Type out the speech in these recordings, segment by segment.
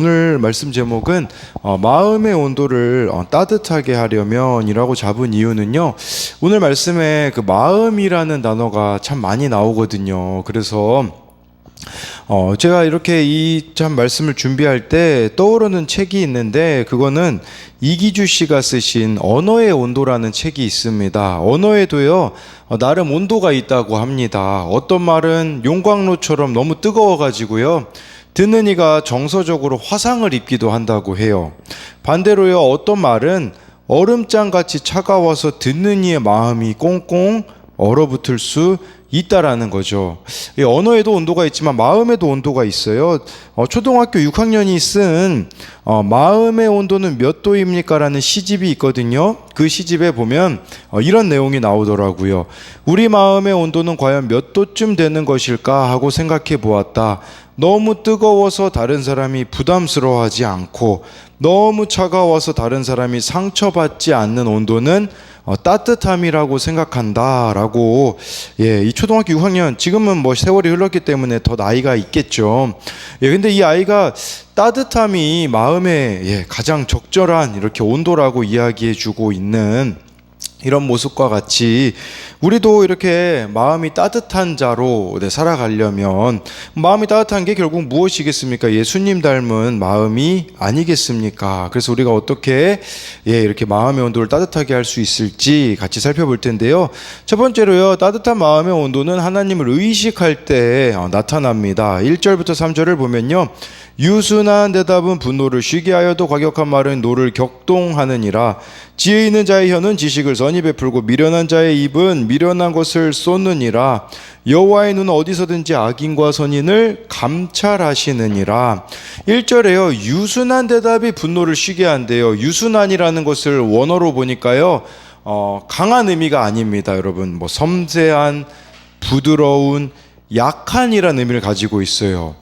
오늘 말씀 제목은 마음의 온도를 따뜻하게 하려면이라고 잡은 이유는요, 오늘 말씀에 그 마음이라는 단어가 참 많이 나오거든요. 그래서 제가 이렇게 이 참 말씀을 준비할 때 떠오르는 책이 있는데, 그거는 이기주 씨가 쓰신 언어의 온도라는 책이 있습니다. 언어에도요, 나름 온도가 있다고 합니다. 어떤 말은 용광로처럼 너무 뜨거워가지고요, 듣는 이가 정서적으로 화상을 입기도 한다고 해요. 반대로요, 어떤 말은 얼음장같이 차가워서 듣는 이의 마음이 꽁꽁 얼어붙을 수 있다라는 거죠. 이 언어에도 온도가 있지만 마음에도 온도가 있어요. 초등학교 6학년이 쓴 마음의 온도는 몇 도입니까? 라는 시집이 있거든요. 그 시집에 보면 이런 내용이 나오더라고요. 우리 마음의 온도는 과연 몇 도쯤 되는 것일까 하고 생각해 보았다. 너무 뜨거워서 다른 사람이 부담스러워하지 않고 너무 차가워서 다른 사람이 상처받지 않는 온도는 따뜻함이라고 생각한다라고. 이 초등학교 6학년, 지금은 뭐 세월이 흘렀기 때문에 더 나이가 있겠죠. 근데 이 아이가 따뜻함이 마음의 가장 적절한 이렇게 온도라고 이야기해주고 있는 이런 모습과 같이, 우리도 이렇게 마음이 따뜻한 자로 살아가려면, 마음이 따뜻한 게 결국 무엇이겠습니까? 예수님 닮은 마음이 아니겠습니까? 그래서 우리가 어떻게 이렇게 마음의 온도를 따뜻하게 할 수 있을지 같이 살펴볼 텐데요. 첫 번째로요, 따뜻한 마음의 온도는 하나님을 의식할 때 나타납니다. 1절부터 3절을 보면요, 유순한 대답은 분노를 쉬게 하여도 과격한 말은 노를 격동하느니라. 지혜 있는 자의 혀는 지식을 선히 베풀고 미련한 자의 입은 미련한 것을 쏟느니라. 여호와의 눈은 어디서든지 악인과 선인을 감찰하시느니라. 1절에요, 유순한 대답이 분노를 쉬게 한대요. 유순한이라는 것을 원어로 보니까요, 강한 의미가 아닙니다. 여러분, 뭐 섬세한, 부드러운, 약한이라는 의미를 가지고 있어요.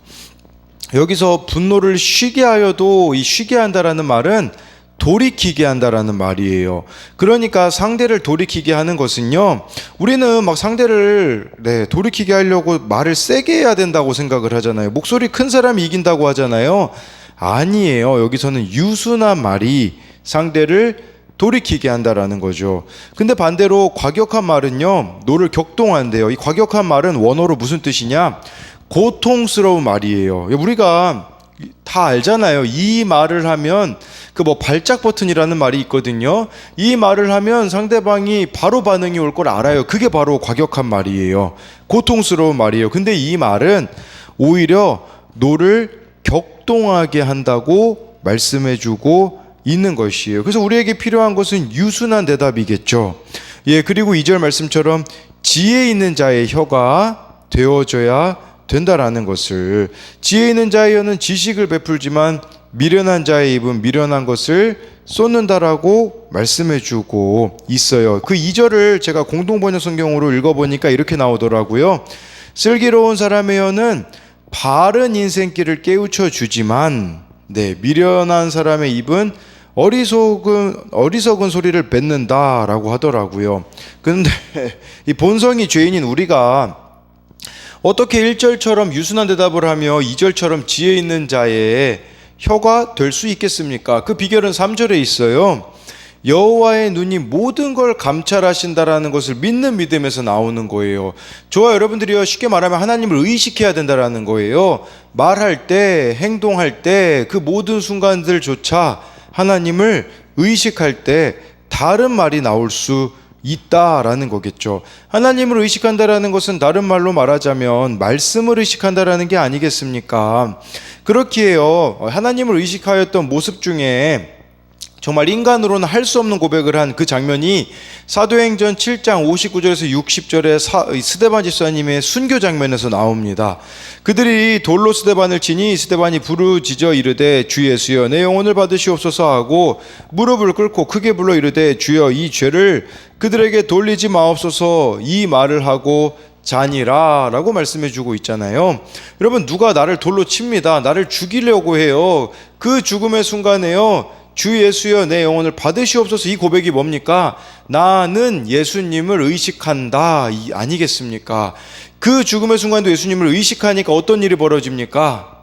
여기서 분노를 쉬게 하여도, 이 쉬게 한다라는 말은 돌이키게 한다라는 말이에요. 그러니까 상대를 돌이키게 하는 것은요, 우리는 막 상대를 돌이키게 하려고 말을 세게 해야 된다고 생각을 하잖아요. 목소리 큰 사람이 이긴다고 하잖아요. 아니에요. 여기서는 유순한 말이 상대를 돌이키게 한다라는 거죠. 근데 반대로 과격한 말은요, 노를 격동한대요. 이 과격한 말은 원어로 무슨 뜻이냐? 고통스러운 말이에요. 우리가 다 알잖아요. 이 말을 하면 그 뭐 발작 버튼이라는 말이 있거든요. 이 말을 하면 상대방이 바로 반응이 올 걸 알아요. 그게 바로 과격한 말이에요. 고통스러운 말이에요. 근데 이 말은 오히려 노를 격동하게 한다고 말씀해주고 있는 것이에요. 그래서 우리에게 필요한 것은 유순한 대답이겠죠. 그리고 2절 말씀처럼 지혜 있는 자의 혀가 되어져야 된다라는 것을, 지혜 있는 자의 혀는 지식을 베풀지만 미련한 자의 입은 미련한 것을 쏟는다라고 말씀해주고 있어요. 그 2절을 제가 공동번역 성경으로 읽어보니까 이렇게 나오더라고요. 슬기로운 사람의 혀는 바른 인생길을 깨우쳐 주지만 미련한 사람의 입은 어리석은 소리를 뱉는다라고 하더라고요. 그런데 이 본성이 죄인인 우리가 어떻게 1절처럼 유순한 대답을 하며 2절처럼 지혜 있는 자의 혀가 될 수 있겠습니까? 그 비결은 3절에 있어요. 여호와의 눈이 모든 걸 감찰하신다라는 것을 믿는 믿음에서 나오는 거예요. 저와 여러분들이요, 쉽게 말하면 하나님을 의식해야 된다라는 거예요. 말할 때, 행동할 때, 그 모든 순간들조차 하나님을 의식할 때 다른 말이 나올 수 있다라는 거겠죠. 하나님을 의식한다라는 것은 다른 말로 말하자면 말씀을 의식한다라는 게 아니겠습니까? 그렇기에요, 하나님을 의식하였던 모습 중에 정말 인간으로는 할 수 없는 고백을 한 그 장면이 사도행전 7장 59절에서 60절에 스데반 집사님의 순교 장면에서 나옵니다. 그들이 돌로 스데반을 치니 스데반이 부르짖어 이르되 주 예수여 내 영혼을 받으시옵소서 하고 무릎을 꿇고 크게 불러 이르되 주여 이 죄를 그들에게 돌리지 마옵소서 이 말을 하고 자니라 라고 말씀해 주고 있잖아요. 여러분, 누가 나를 돌로 칩니다. 나를 죽이려고 해요. 그 죽음의 순간에요, 주 예수여 내 영혼을 받으시옵소서, 이 고백이 뭡니까? 나는 예수님을 의식한다, 이 아니겠습니까? 그 죽음의 순간도 예수님을 의식하니까 어떤 일이 벌어집니까?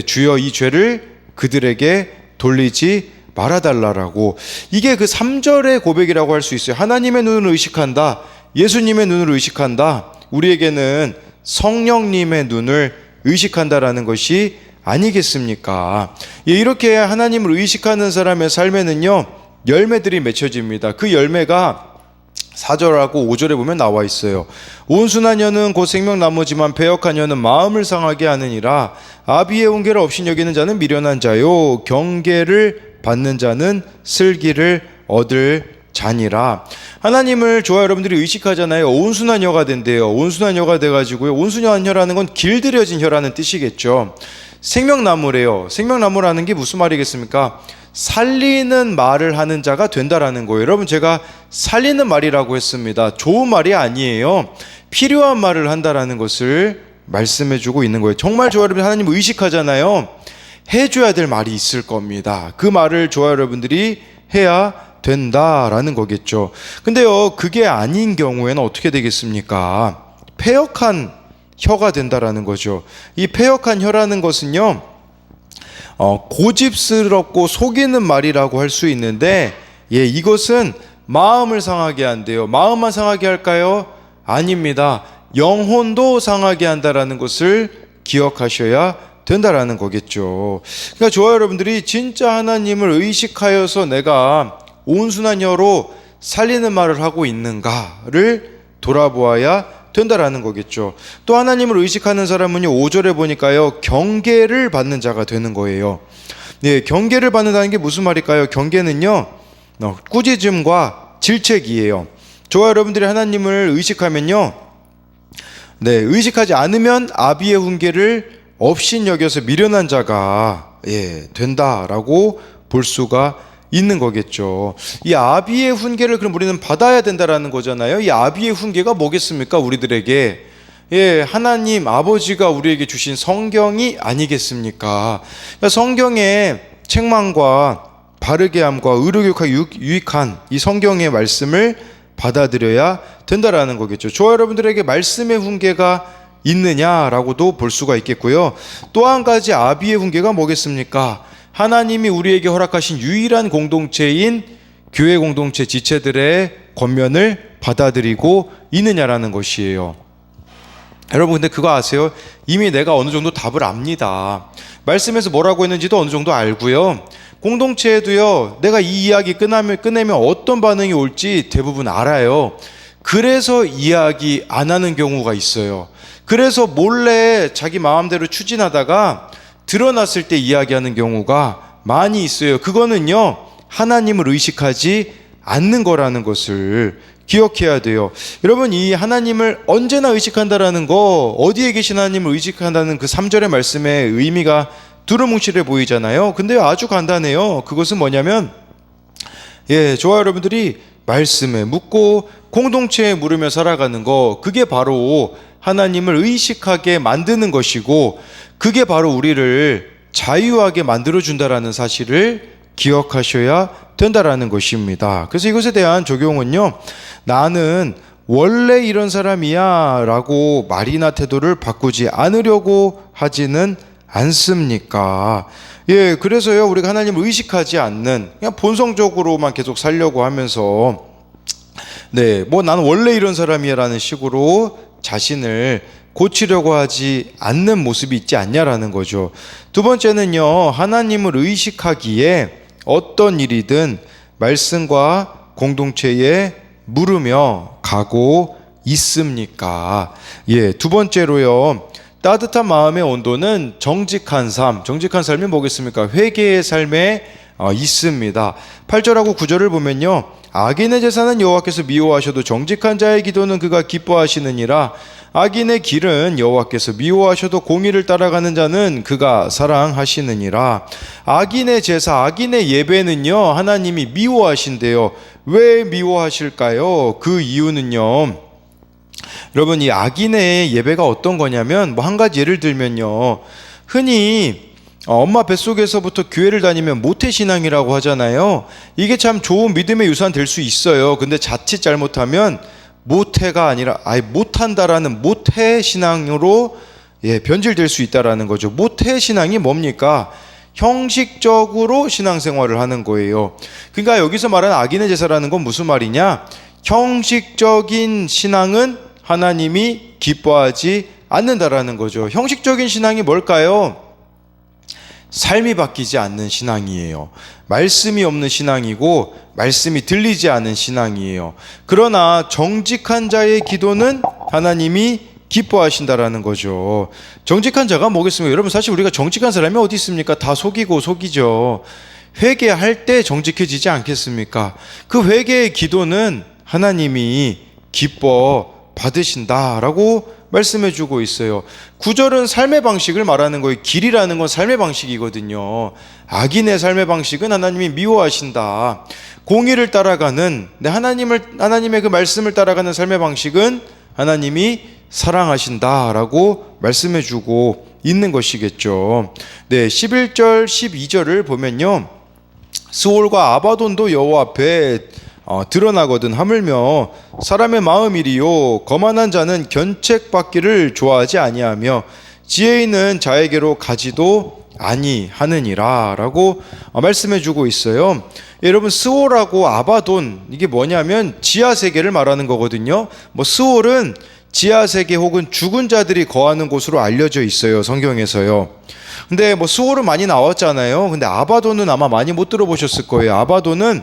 주여 이 죄를 그들에게 돌리지 말아달라라고. 이게 그 3절의 고백이라고 할 수 있어요. 하나님의 눈을 의식한다, 예수님의 눈을 의식한다, 우리에게는 성령님의 눈을 의식한다라는 것이 아니겠습니까? 예, 이렇게 하나님을 의식하는 사람의 삶에는요, 열매들이 맺혀집니다. 그 열매가 4절하고 5절에 보면 나와 있어요. 온순한 혀는 곧 생명나무지만 패역한 혀는 마음을 상하게 하느니라. 아비의 훈계를 없인 여기는 자는 미련한 자요, 경계를 받는 자는 슬기를 얻을 자니라. 하나님을 저와 여러분들이 의식하잖아요. 온순한 혀가 된대요. 온순한 혀가 돼가지고요, 온순한 혀라는 건 길들여진 혀라는 뜻이겠죠. 생명나무래요. 생명나무라는 게 무슨 말이겠습니까? 살리는 말을 하는 자가 된다라는 거예요. 여러분, 제가 살리는 말이라고 했습니다. 좋은 말이 아니에요. 필요한 말을 한다라는 것을 말씀해주고 있는 거예요. 정말 저와 여러분 하나님을 의식하잖아요. 해줘야 될 말이 있을 겁니다. 그 말을 저와 여러분들이 해야 된다라는 거겠죠. 근데요, 그게 아닌 경우에는 어떻게 되겠습니까? 패역한 혀가 된다라는 거죠. 이 패역한 혀라는 것은요, 고집스럽고 속이는 말이라고 할 수 있는데, 예, 이것은 마음을 상하게 한대요. 마음만 상하게 할까요? 아닙니다. 영혼도 상하게 한다라는 것을 기억하셔야 된다라는 거겠죠. 그러니까 저와 여러분들이 진짜 하나님을 의식하여서 내가 온순한 혀로 살리는 말을 하고 있는가를 돌아보아야 된다라는 거겠죠. 또 하나님을 의식하는 사람은요, 5절에 보니까요, 경계를 받는 자가 되는 거예요. 네, 경계를 받는다는 게 무슨 말일까요? 경계는요, 꾸짖음과 질책이에요. 저와 여러분들이 하나님을 의식하면요, 네, 의식하지 않으면 아비의 훈계를 없인 여겨서 미련한 자가, 예, 된다라고 볼 수가 있는 거겠죠. 이 아비의 훈계를 그럼 우리는 받아야 된다라는 거잖아요. 이 아비의 훈계가 뭐겠습니까? 우리들에게, 예, 하나님 아버지가 우리에게 주신 성경이 아니겠습니까? 그러니까 성경의 책망과 바르게 함과 의료교육에 유익한 이 성경의 말씀을 받아들여야 된다라는 거겠죠. 저와 여러분들에게 말씀의 훈계가 있느냐라고도 볼 수가 있겠고요. 또 한 가지 아비의 훈계가 뭐겠습니까? 하나님이 우리에게 허락하신 유일한 공동체인 교회 공동체 지체들의 권면을 받아들이고 있느냐라는 것이에요. 여러분, 근데 그거 아세요? 이미 내가 어느 정도 답을 압니다. 말씀에서 뭐라고 했는지도 어느 정도 알고요. 공동체에도요, 내가 이 이야기 꺼내면 어떤 반응이 올지 대부분 알아요. 그래서 이야기 안 하는 경우가 있어요. 그래서 몰래 자기 마음대로 추진하다가 드러났을 때 이야기하는 경우가 많이 있어요. 그거는요, 하나님을 의식하지 않는 거라는 것을 기억해야 돼요. 여러분, 이 하나님을 언제나 의식한다라는 거, 어디에 계신 하나님을 의식한다는 그 3절의 말씀의 의미가 두루뭉실해 보이잖아요. 근데 아주 간단해요. 그것은 뭐냐면, 예, 저와 여러분들이 말씀에 묻고 공동체에 물으며 살아가는 거, 그게 바로 하나님을 의식하게 만드는 것이고, 그게 바로 우리를 자유하게 만들어준다라는 사실을 기억하셔야 된다라는 것입니다. 그래서 이것에 대한 적용은요, 나는 원래 이런 사람이야 라고 말이나 태도를 바꾸지 않으려고 하지는 않습니까? 예, 그래서요, 우리가 하나님을 의식하지 않는, 그냥 본성적으로만 계속 살려고 하면서, 네, 뭐 나는 원래 이런 사람이야 라는 식으로 자신을 고치려고 하지 않는 모습이 있지 않냐라는 거죠. 두 번째는요, 하나님을 의식하기에 어떤 일이든 말씀과 공동체에 물으며 가고 있습니까? 예, 두 번째로요, 따뜻한 마음의 온도는 정직한 삶. 정직한 삶이 뭐겠습니까? 회개의 삶에 있습니다. 8절하고 9절을 보면요, 악인의 제사는 여호와께서 미워하셔도 정직한 자의 기도는 그가 기뻐하시느니라. 악인의 길은 여호와께서 미워하셔도 공의를 따라가는 자는 그가 사랑하시느니라. 악인의 제사, 악인의 예배는요, 하나님이 미워하신대요. 왜 미워하실까요? 그 이유는요, 여러분, 이 악인의 예배가 어떤 거냐면, 뭐 한 가지 예를 들면요, 흔히 엄마 뱃속에서부터 교회를 다니면 모태신앙이라고 하잖아요. 이게 참 좋은 믿음의 유산 될 수 있어요. 근데 자칫 잘못하면 모태가 아니라 아예 못한다라는 모태신앙으로, 예, 변질될 수 있다라는 거죠. 모태신앙이 뭡니까? 형식적으로 신앙생활을 하는 거예요. 그러니까 여기서 말하는 악인의 제사라는 건 무슨 말이냐? 형식적인 신앙은 하나님이 기뻐하지 않는다라는 거죠. 형식적인 신앙이 뭘까요? 삶이 바뀌지 않는 신앙이에요. 말씀이 없는 신앙이고 말씀이 들리지 않은 신앙이에요. 그러나 정직한 자의 기도는 하나님이 기뻐하신다라는 거죠. 정직한 자가 뭐겠습니까? 여러분, 사실 우리가 정직한 사람이 어디 있습니까? 다 속이고 속이죠. 회개할 때 정직해지지 않겠습니까? 그 회개의 기도는 하나님이 기뻐 받으신다라고 말씀해주고 있어요. 9절은 삶의 방식을 말하는 거예요. 길이라는 건 삶의 방식이거든요. 악인의 삶의 방식은 하나님이 미워하신다. 공의를 따라가는, 하나님의 그 말씀을 따라가는 삶의 방식은 하나님이 사랑하신다라고 말씀해주고 있는 것이겠죠. 네, 11절, 12절을 보면요, 스올과 아바돈도 여호와 앞에 드러나거든. 하물며 사람의 마음이리요 거만한 자는 견책받기를 좋아하지 아니하며 지혜 있는 자에게로 가지도 아니하느니라 라고 말씀해주고 있어요. 여러분, 스올하고 아바돈, 이게 뭐냐면 지하세계를 말하는 거거든요. 스올은 지하세계 혹은 죽은 자들이 거하는 곳으로 알려져 있어요, 성경에서요. 근데 스올은 많이 나왔잖아요. 근데 아바돈은 아마 많이 못 들어보셨을 거예요. 아바돈은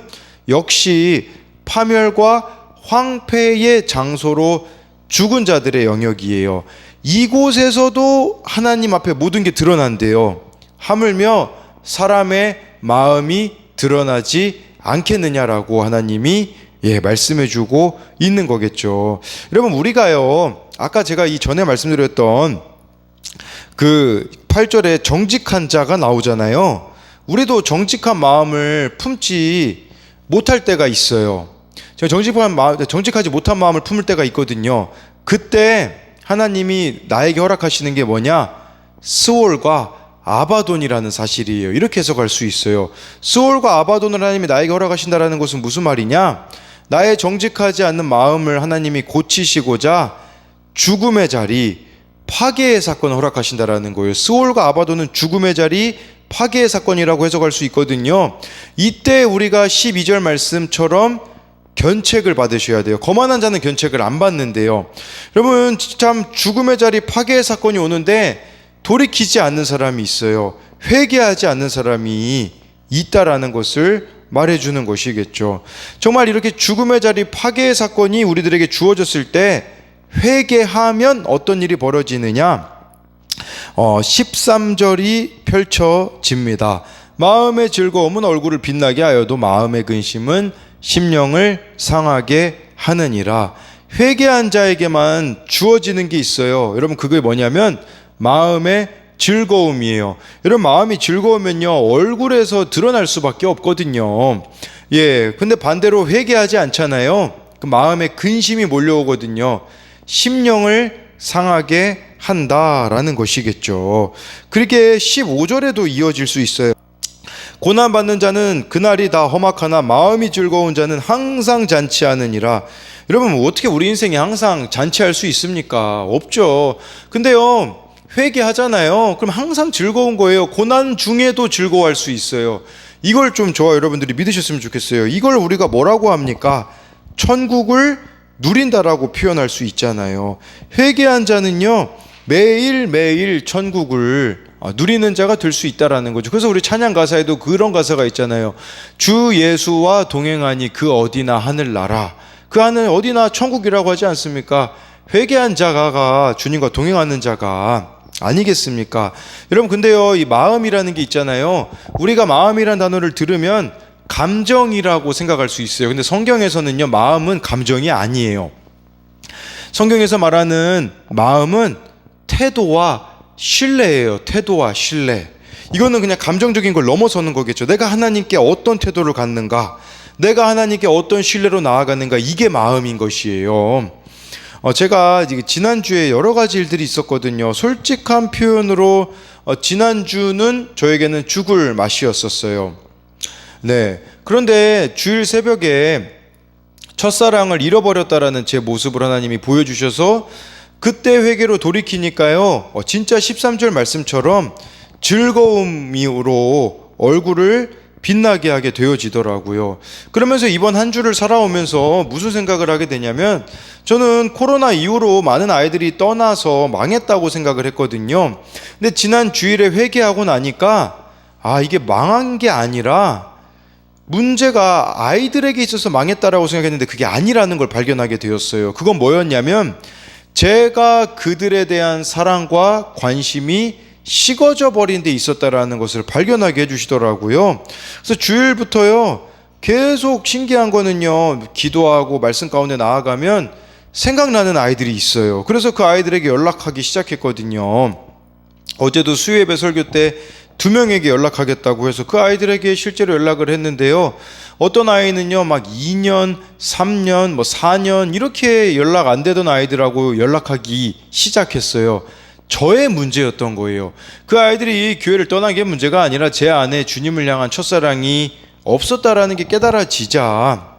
역시 파멸과 황폐의 장소로 죽은 자들의 영역이에요. 이곳에서도 하나님 앞에 모든 게 드러난대요. 하물며 사람의 마음이 드러나지 않겠느냐라고 하나님이 말씀해주고 있는 거겠죠. 여러분, 우리가요, 아까 제가 이전에 말씀드렸던 그 8절에 정직한 자가 나오잖아요. 우리도 정직한 마음을 품지 못할 때가 있어요. 제가 정직하지 못한 마음을 품을 때가 있거든요. 그때 하나님이 나에게 허락하시는 게 뭐냐? 스올과 아바돈이라는 사실이에요. 이렇게 해석할 수 있어요. 스올과 아바돈을 하나님이 나에게 허락하신다는 것은 무슨 말이냐? 나의 정직하지 않는 마음을 하나님이 고치시고자 죽음의 자리, 파괴의 사건을 허락하신다는 거예요. 스올과 아바돈은 죽음의 자리, 파괴의 사건이라고 해석할 수 있거든요. 이때 우리가 12절 말씀처럼 견책을 받으셔야 돼요. 거만한 자는 견책을 안 받는데요. 여러분, 참 죽음의 자리, 파괴의 사건이 오는데 돌이키지 않는 사람이 있어요. 회개하지 않는 사람이 있다라는 것을 말해주는 것이겠죠. 정말 이렇게 죽음의 자리, 파괴의 사건이 우리들에게 주어졌을 때 회개하면 어떤 일이 벌어지느냐? 13절이 펼쳐집니다. 마음의 즐거움은 얼굴을 빛나게 하여도 마음의 근심은 심령을 상하게 하느니라. 회개한 자에게만 주어지는 게 있어요. 여러분, 그게 뭐냐면 마음의 즐거움이에요. 여러분, 마음이 즐거우면요, 얼굴에서 드러날 수밖에 없거든요. 근데 반대로 회개하지 않잖아요. 그 마음에 근심이 몰려오거든요. 심령을 상하게 한다라는 것이겠죠. 그렇게 15절에도 이어질 수 있어요. 고난받는 자는 그날이 다 험악하나 마음이 즐거운 자는 항상 잔치하느니라. 여러분, 어떻게 우리 인생에 항상 잔치할 수 있습니까? 없죠. 근데요, 회개하잖아요. 그럼 항상 즐거운 거예요. 고난 중에도 즐거워할 수 있어요. 이걸 좀 저와 여러분들이 믿으셨으면 좋겠어요. 이걸 우리가 뭐라고 합니까? 천국을 누린다라고 표현할 수 있잖아요. 회개한 자는요, 매일매일 천국을 누리는 자가 될 수 있다라는 거죠. 그래서 우리 찬양 가사에도 그런 가사가 있잖아요. 주 예수와 동행하니 그 어디나 하늘나라. 그 하늘 어디나 천국이라고 하지 않습니까? 회개한 자가 주님과 동행하는 자가 아니겠습니까? 여러분, 근데요, 이 마음이라는 게 있잖아요. 우리가 마음이라는 단어를 들으면 감정이라고 생각할 수 있어요. 근데 성경에서는요, 마음은 감정이 아니에요. 성경에서 말하는 마음은 태도와 신뢰예요. 태도와 신뢰. 이거는 그냥 감정적인 걸 넘어서는 거겠죠. 내가 하나님께 어떤 태도를 갖는가, 내가 하나님께 어떤 신뢰로 나아가는가, 이게 마음인 것이에요. 제가 지난주에 여러 가지 일들이 있었거든요. 솔직한 표현으로 지난주는 저에게는 죽을 맛이었었어요. 네. 그런데 주일 새벽에 첫사랑을 잃어버렸다라는 제 모습을 하나님이 보여주셔서 그때 회개로 돌이키니까요, 진짜 13절 말씀처럼 즐거움으로 얼굴을 빛나게 하게 되어지더라고요. 그러면서 이번 한 주를 살아오면서 무슨 생각을 하게 되냐면, 저는 코로나 이후로 많은 아이들이 떠나서 망했다고 생각을 했거든요. 근데 지난 주일에 회개하고 나니까 이게 망한 게 아니라 문제가 아이들에게 있어서 망했다라고 생각했는데 그게 아니라는 걸 발견하게 되었어요. 그건 뭐였냐면, 제가 그들에 대한 사랑과 관심이 식어져 버린 데 있었다라는 것을 발견하게 해주시더라고요. 그래서 주일부터요, 계속 신기한 거는요, 기도하고 말씀 가운데 나아가면 생각나는 아이들이 있어요. 그래서 그 아이들에게 연락하기 시작했거든요. 어제도 수요예배 설교 때 2명에게 연락하겠다고 해서 그 아이들에게 실제로 연락을 했는데요, 어떤 아이는요 막 2년, 3년, 4년 이렇게 연락 안 되던 아이들하고 연락하기 시작했어요. 저의 문제였던 거예요. 그 아이들이 교회를 떠난 게 문제가 아니라 제 안에 주님을 향한 첫사랑이 없었다라는 게 깨달아지자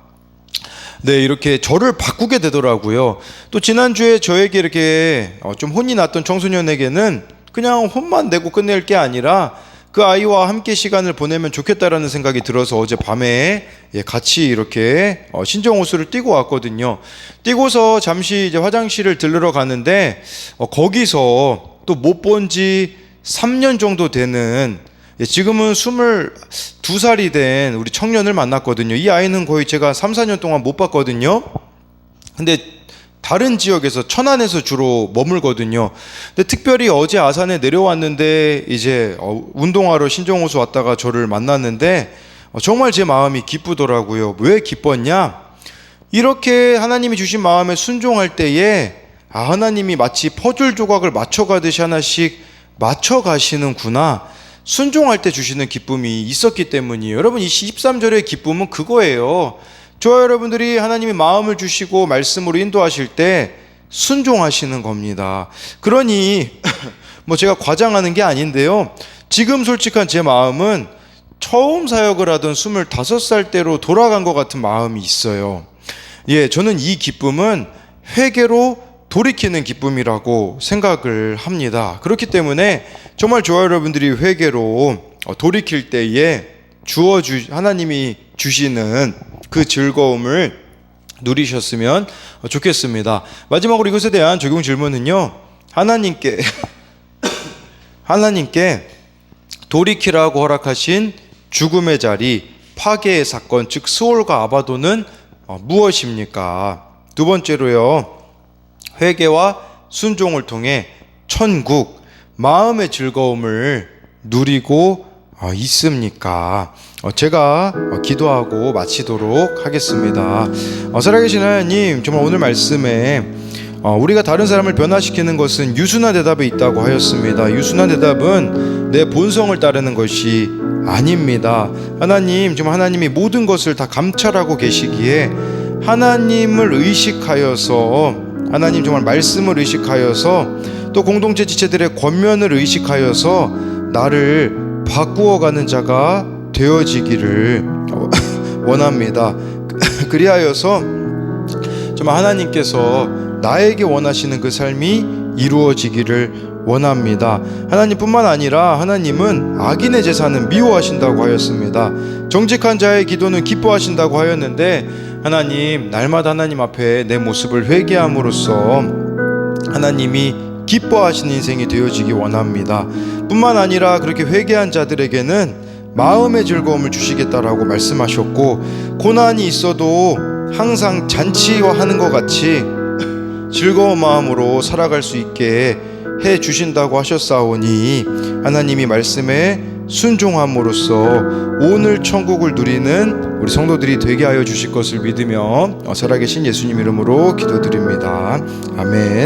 이렇게 저를 바꾸게 되더라고요. 또 지난주에 저에게 이렇게 좀 혼이 났던 청소년에게는 그냥 혼만 내고 끝낼 게 아니라 그 아이와 함께 시간을 보내면 좋겠다라는 생각이 들어서 어제 밤에 같이 이렇게 신정 호수를 뛰고 왔거든요. 뛰고서 잠시 이제 화장실을 들르러 가는데 거기서 또 못 본 지 3년 정도 되는, 지금은 22살이 된 우리 청년을 만났거든요. 이 아이는 거의 제가 3, 4년 동안 못 봤거든요. 근데 다른 지역에서, 천안에서 주로 머물거든요. 근데 특별히 어제 아산에 내려왔는데 이제 운동하러 신정호수 왔다가 저를 만났는데 정말 제 마음이 기쁘더라고요. 왜 기뻤냐? 이렇게 하나님이 주신 마음에 순종할 때에 하나님이 마치 퍼즐 조각을 맞춰가듯이 하나씩 맞춰가시는구나, 순종할 때 주시는 기쁨이 있었기 때문이에요. 여러분, 이 13절의 기쁨은 그거예요. 저와 여러분들이 하나님이 마음을 주시고 말씀으로 인도하실 때 순종하시는 겁니다. 그러니 제가 과장하는 게 아닌데요, 지금 솔직한 제 마음은 처음 사역을 하던 25살 때로 돌아간 것 같은 마음이 있어요. 저는 이 기쁨은 회개로 돌이키는 기쁨이라고 생각을 합니다. 그렇기 때문에 정말 저와 여러분들이 회개로 돌이킬 때에 하나님이 주시는 그 즐거움을 누리셨으면 좋겠습니다. 마지막으로 이것에 대한 적용 질문은요, 하나님께 돌이키라고 허락하신 죽음의 자리, 파괴의 사건, 즉 스올과 아바도는 무엇입니까? 두 번째로요, 회개와 순종을 통해 천국, 마음의 즐거움을 누리고 있습니까? 제가 기도하고 마치도록 하겠습니다. 살아계신 하나님, 정말 오늘 말씀에 우리가 다른 사람을 변화시키는 것은 유순한 대답에 있다고 하였습니다. 유순한 대답은 내 본성을 따르는 것이 아닙니다. 하나님, 정말 하나님이 모든 것을 다 감찰하고 계시기에 하나님을 의식하여서, 하나님 정말 말씀을 의식하여서, 또 공동체 지체들의 권면을 의식하여서 나를 바꾸어가는 자가 되어지기를 원합니다. 그리하여서 정말 하나님께서 나에게 원하시는 그 삶이 이루어지기를 원합니다. 하나님뿐만 아니라 하나님은 악인의 제사는 미워하신다고 하였습니다. 정직한 자의 기도는 기뻐하신다고 하였는데, 하나님, 날마다 하나님 앞에 내 모습을 회개함으로써 하나님이 기뻐하시는 인생이 되어지기 원합니다. 뿐만 아니라 그렇게 회개한 자들에게는 마음의 즐거움을 주시겠다라고 말씀하셨고, 고난이 있어도 항상 잔치하는 것 같이 즐거운 마음으로 살아갈 수 있게 해 주신다고 하셨사오니, 하나님이 말씀에 순종함으로써 오늘 천국을 누리는 우리 성도들이 되게 하여 주실 것을 믿으며 살아계신 예수님 이름으로 기도드립니다. 아멘.